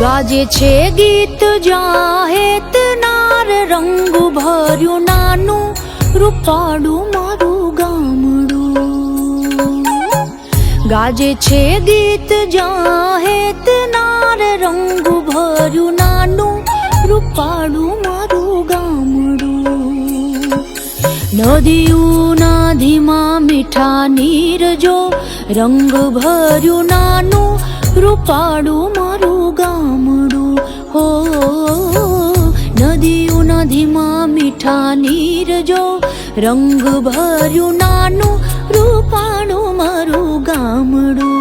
ગાજે છે ગીત જાહેત નાર રંગ ભર્યું નાનું રૂપાળું મારું ગામડું. ગાજે છે ગીત જાહેત નાર રંગ ભર્યું નાનું રૂપાળું મારું ગામડું. નદીઓના ધીમા મીઠા નીર જો રંગ ભર્યું નાનું રૂપાળું મારું ગામડું. હો નદીઓના ધીમા મીઠા નીર જો રંગ ભર્યું નાનું રૂપાળું મારું ગામડું.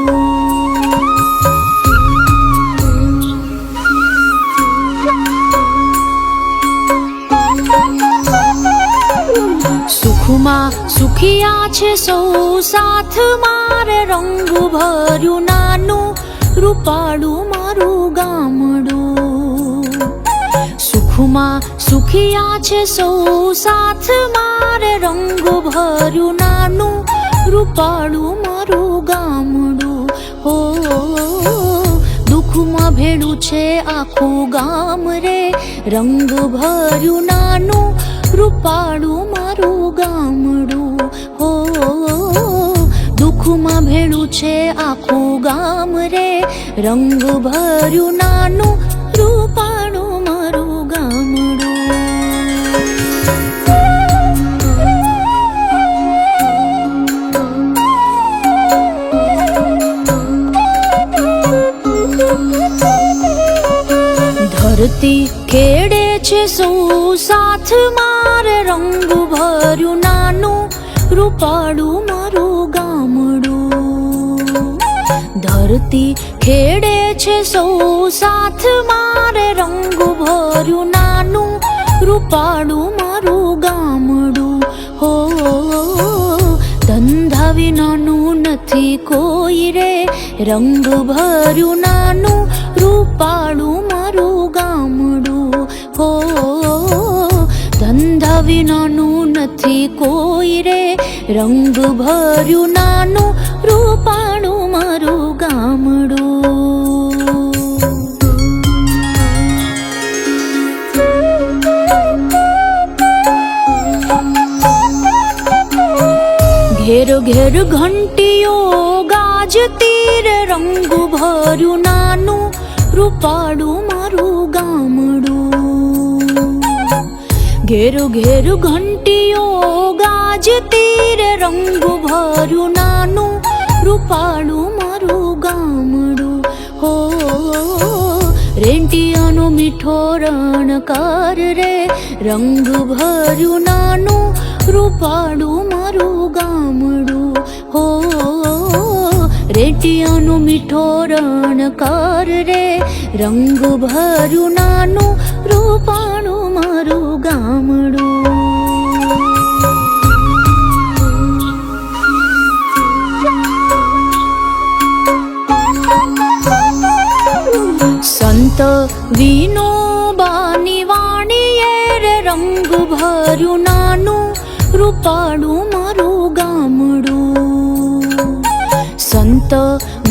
સુખમાં સુખિયા છે સૌ સાથ મારે રંગ ભર્યું નાનું રૂપાળું મારું ગામડું. સુખમાં સુખિયા છે સૌ સાથ મારે રંગ ભર્યું નાનું રૂપાળું મારું ગામડું. હો દુઃખમાં ભેળું છે આખું ગામ રે રંગ ભર્યું નાનું રૂપાળું મારું ગામડું. હો દુઃખમાં ભેળું છે આખું ગામ રે રંગ ભર્યું નાનું રૂપાળું મારું ગામડું. ધરતી ખેડે છે સૌ સાથ મારે રંગ ભર્યું નાનું રૂપાળું મારું ગામડું. ધરતી ખેડે છે સૌ સાથ મારે રંગ ભર્યું નાનું રૂપાળું મારું ગામડું. હો ધંધા વિનાનું નથી કોઈ રે રંગ ભર્યું નાનું રૂપાળું મારું ગામડું. હો ધંધા વિનાનું નથી કોઈ રે રંગ ભર્યું નાનું રૂપાળું મારું ગામડું. ઘેર ઘેર ઘંટીઓ ગાજતી રે રંગ ભર્યું નાનું રૂપાળું મારું ગામડું. ઘેર ઘેર ઘંટીઓ ગાજતી રે રંગ ભર્યું નાનું રૂપાળું મારું ગામડું. હો રેંટિયાનો મીઠો રણકાર રે રંગ ભર્યું નાનું રૂપાળું મારું ગામડું. હો રેંટિયાનો મીઠો રણકાર રે રંગ ભર્યું નાનું રૂપાળું મારું ગામડું. સંત વિનોબાની વાણીએ રે રંગ ભર્યું નાનું રૂપાળું મારું ગામડું. સંત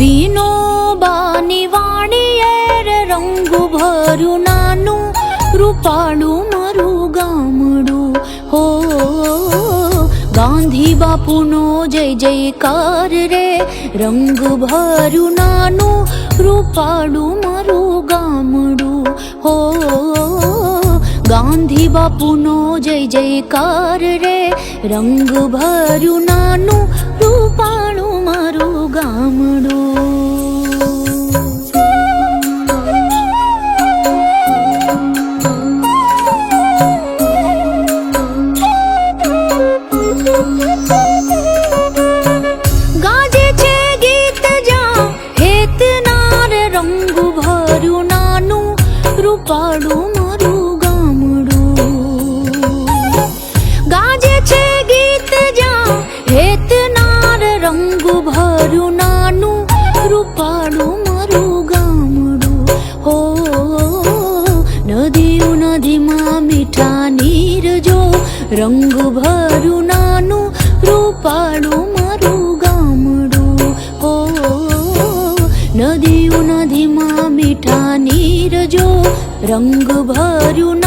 વિનોબાની વાણીએ રે રંગ ભર્યું નાનું રૂપાળું મારું ગામડું. હો ગાંધી બાપુનો જય જયકાર રે રંગ ભર્યું નાનું રૂપાળું મારું ગામડું. હો ગાંધી બાપુનો જય જયકાર રે રંગ ભર્યું નાનું રૂપાળું મારું ગામડું. ગાજે છે ગીત જાહેત નાર રંગ ભર્યું રંગ ભર્યું નાનું રૂપાળું મારું ગામડું. ઓ નદીઓ નદીમાં મીઠા નીર જો રંગ ભર્યું